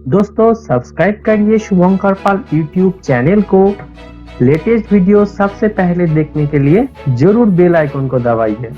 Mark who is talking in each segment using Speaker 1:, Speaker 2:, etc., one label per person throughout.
Speaker 1: दोस्तों सब्सक्राइब करिए शुभंकर पाल YouTube channel को। लेटेस्ट वीडियो सबसे पहले देखने के लिए जरूर बेल आइकन को दबाइए।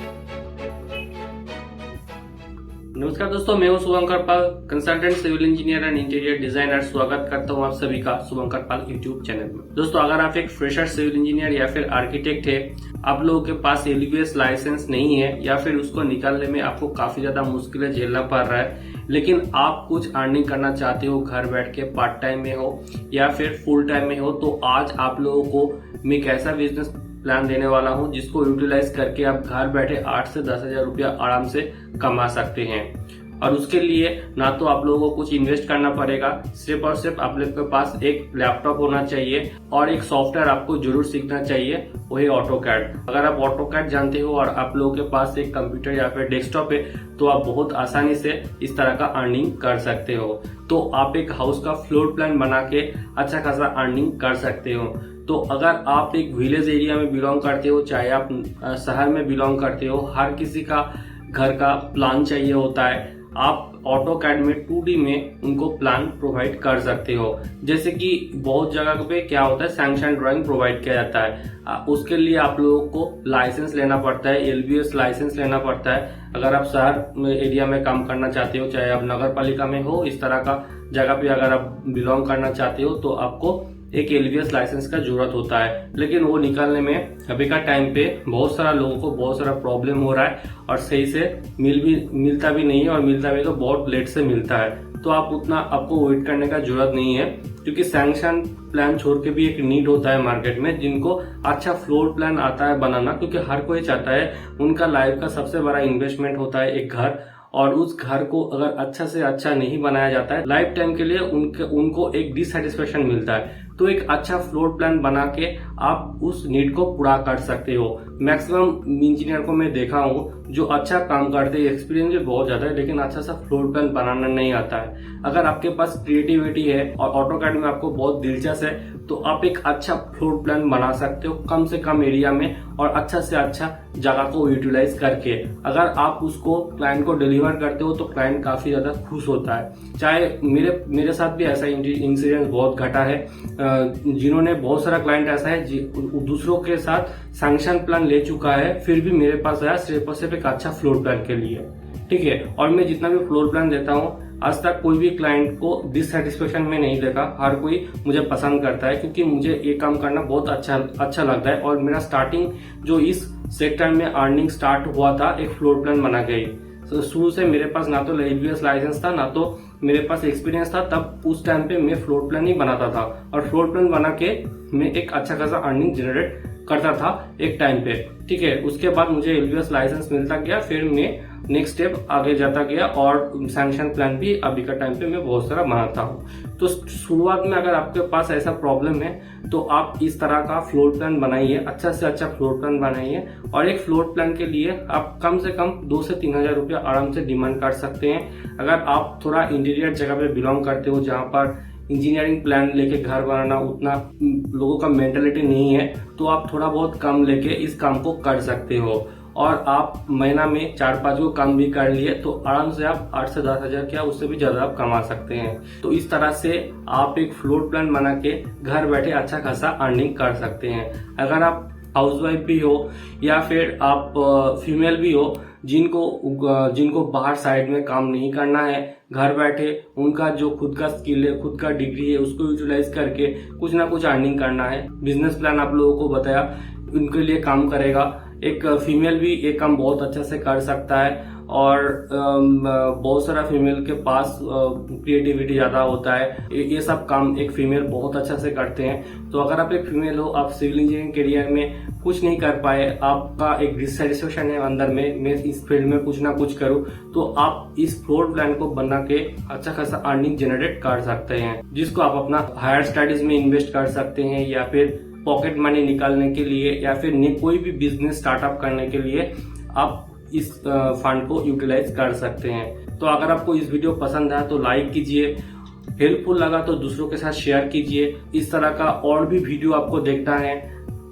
Speaker 2: नमस्कार दोस्तों, मैं हूं Shubhankar Pal, consultant civil engineer and interior designer. स्वागत करता हूं आप सभी का शुभंकर पाल यूट्यूब चैनल में। दोस्तों, अगर आप एक फ्रेशर सिविल इंजीनियर या फिर आर्किटेक्ट है, आप लोगों के पास एलबीएस लाइसेंस नहीं है या फिर उसको निकालने में आपको काफी ज्यादा मुश्किलें झेलना पड़ रहा है, लेकिन आप कुछ अर्निंग करना चाहते हो घर बैठ के, पार्ट टाइम में हो या फिर फुल टाइम में हो, तो आज आप लोगों को मैं एक ऐसा बिजनेस प्लान देने वाला हूं जिसको यूटिलाइज करके आप घर बैठे 8 से 10,000 रुपया आराम से कमा सकते हैं। और उसके लिए ना तो आप लोगों को कुछ इन्वेस्ट करना पड़ेगा, सिर्फ और सिर्फ आप लोग के पास एक लैपटॉप होना चाहिए और एक सॉफ्टवेयर आपको जरूर सीखना चाहिए, वही ऑटोकैड। अगर आप ऑटोकैड जानते हो और आप लोगों के पास एक कंप्यूटर या फिर डेस्कटॉप है तो आप बहुत आसानी से इस तरह का अर्निंग कर सकते हो। तो आप एक हाउस का फ्लोर प्लान बना के अच्छा खासा अर्निंग कर सकते हो। तो अगर आप एक विलेज एरिया में बिलोंग करते हो, चाहे आप शहर में बिलोंग करते हो, हर किसी का घर का प्लान चाहिए होता है। आप ऑटोकैड में 2D में उनको प्लान प्रोवाइड कर सकते हो। जैसे कि बहुत जगह पे क्या होता है, सैंक्शन ड्राइंग प्रोवाइड किया जाता है। उसके लिए आप लोगों को लाइसेंस लेना पड़ता है, एलबीएस लाइसेंस लेना पड़ता है। अगर आप शहर एरिया में काम करना चाहते हो, चाहे आप नगर पालिका में हो, इस तरह का जगह पे अगर आप बिलोंग करना चाहते हो तो आपको एक एलबीएस लाइसेंस का जरूरत होता है। लेकिन वो निकालने में अभी का टाइम पे बहुत सारा लोगों को बहुत सारा प्रॉब्लम हो रहा है और सही से मिलता भी नहीं है, और मिलता भी तो बहुत लेट से मिलता है। तो आप उतना आपको वेट करने का जरूरत नहीं है, क्योंकि सैंक्शन प्लान छोड़ के भी एक नीड होता है मार्केट में जिनको अच्छा फ्लोर प्लान आता है बनाना, क्योंकि हर कोई चाहता है, उनका लाइफ का सबसे बड़ा इन्वेस्टमेंट होता है एक घर, और उस घर को अगर अच्छा से अच्छा नहीं बनाया जाता है लाइफ टाइम के लिए उनको एक डिससेटिस्फेक्शन मिलता है। तो एक अच्छा फ्लोर प्लान बना के आप उस नीड को पूरा कर सकते हो। मैक्सिमम इंजीनियर को मैं देखा हूँ जो अच्छा काम करते हैं, एक्सपीरियंस भी बहुत ज्यादा है, लेकिन अच्छा सा फ्लोर प्लान बनाना नहीं आता है। अगर आपके पास क्रिएटिविटी है और ऑटोकैड में आपको बहुत दिलचस्प है तो आप एक अच्छा फ्लोर प्लान बना सकते हो कम से कम एरिया में और अच्छा से अच्छा जगह को यूटिलाइज करके। अगर आप उसको क्लाइंट को डिलीवर करते हो तो क्लाइंट काफी ज्यादा खुश होता है। चाहे मेरे साथ भी ऐसा इंसिडेंस बहुत घटा है, जिन्होंने बहुत सारा क्लाइंट ऐसा है दूसरों के साथ सैंक्शन प्लान ले चुका है, फिर भी मेरे पास आया सिर्फ और सिर्फ एक अच्छा फ्लोर प्लान के लिए। ठीक है, और मैं जितना भी फ्लोर प्लान देता हूँ आज तक कोई भी क्लाइंट को डिससेटिस्फेक्शन में नहीं देखा। हर कोई मुझे पसंद करता है, क्योंकि मुझे ये काम करना बहुत अच्छा लगता है। और मेरा स्टार्टिंग जो इस सेक्टर में अर्निंग स्टार्ट हुआ था एक फ्लोर प्लान बना के। तो शुरू से मेरे पास ना तो एलबीएस लाइसेंस था, ना तो मेरे पास एक्सपीरियंस था। तब उस टाइम पे मैं फ्लोर प्लान ही बनाता था और फ्लोर प्लान बना के मैं एक अच्छा खासा अर्निंग जनरेट करता था एक टाइम पे। ठीक है, उसके बाद मुझे एलबीएस लाइसेंस मिलता गया, फिर मैं नेक्स्ट स्टेप आगे जाता गया और सैंक्शन प्लान भी अभी का टाइम पे मैं बहुत सारा बनाता हूँ। तो शुरुआत में अगर आपके पास ऐसा प्रॉब्लम है तो आप इस तरह का फ्लोर प्लान बनाइए, अच्छा से अच्छा फ्लोर प्लान बनाइए। और एक फ्लोर प्लान के लिए आप कम से कम 2 से 3,000 रुपया आराम से डिमांड कर सकते हैं। अगर आप थोड़ा इंटीरियर जगह पे बिलोंग करते हो जहाँ पर इंजीनियरिंग प्लान लेके घर बनाना उतना लोगों का मेंटेलिटी नहीं है, तो आप थोड़ा बहुत कम लेके इस काम को कर सकते हो। और आप महीना में 4-5 को काम भी कर लिए तो आराम से आप 8 से 10,000 क्या उससे भी ज्यादा आप कमा सकते हैं। तो इस तरह से आप एक फ्लोर प्लान बना के घर बैठे अच्छा खासा अर्निंग कर सकते हैं। अगर आप हाउसवाइफ भी हो या फिर आप फीमेल भी हो जिनको बाहर साइड में काम नहीं करना है, घर बैठे उनका जो खुद का स्किल है, खुद का डिग्री है, उसको यूटिलाइज करके कुछ ना कुछ अर्निंग करना है, बिजनेस प्लान आप लोगों को बताया उनके लिए काम करेगा। एक फीमेल भी ये काम बहुत अच्छा से कर सकता है और बहुत सारा फीमेल के पास क्रिएटिविटी ज्यादा होता है। ये सब काम एक फीमेल बहुत अच्छा से करते हैं। तो अगर आप एक फीमेल हो, आप सिविल इंजीनियरिंग करियर में कुछ नहीं कर पाए, आपका एक डिससेटिस्फेक्शन है अंदर में, मैं इस फील्ड में कुछ ना कुछ करूं, तो आप इस फ्लोर प्लान को बना के अच्छा खासा अर्निंग जनरेट कर सकते हैं, जिसको आप अपना हायर स्टडीज में इन्वेस्ट कर सकते हैं या फिर पॉकेट मनी निकालने के लिए या फिर कोई भी बिजनेस स्टार्टअप करने के लिए आप इस फंड को यूटिलाइज कर सकते हैं। तो अगर आपको इस वीडियो पसंद आया तो लाइक कीजिए, हेल्पफुल लगा तो दूसरों के साथ शेयर कीजिए। इस तरह का और भी वीडियो आपको देखना है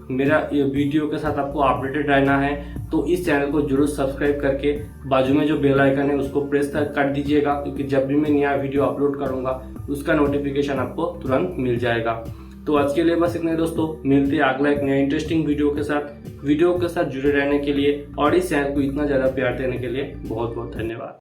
Speaker 2: मेरा ये वीडियो के साथ आपको अपडेटेड रहना है तो इस चैनल को जरूर सब्सक्राइब करके बाजू में जो बेल आइकन है उसको प्रेस कर दीजिएगा, क्योंकि जब भी मैं नया वीडियो अपलोड करूंगा उसका नोटिफिकेशन आपको तुरंत मिल जाएगा। तो आज के लिए बस इतना ही दोस्तों, मिलते हैं अगला एक नया इंटरेस्टिंग वीडियो के साथ। वीडियो के साथ जुड़े रहने के लिए और इस चैनल को इतना ज्यादा प्यार देने के लिए बहुत बहुत धन्यवाद।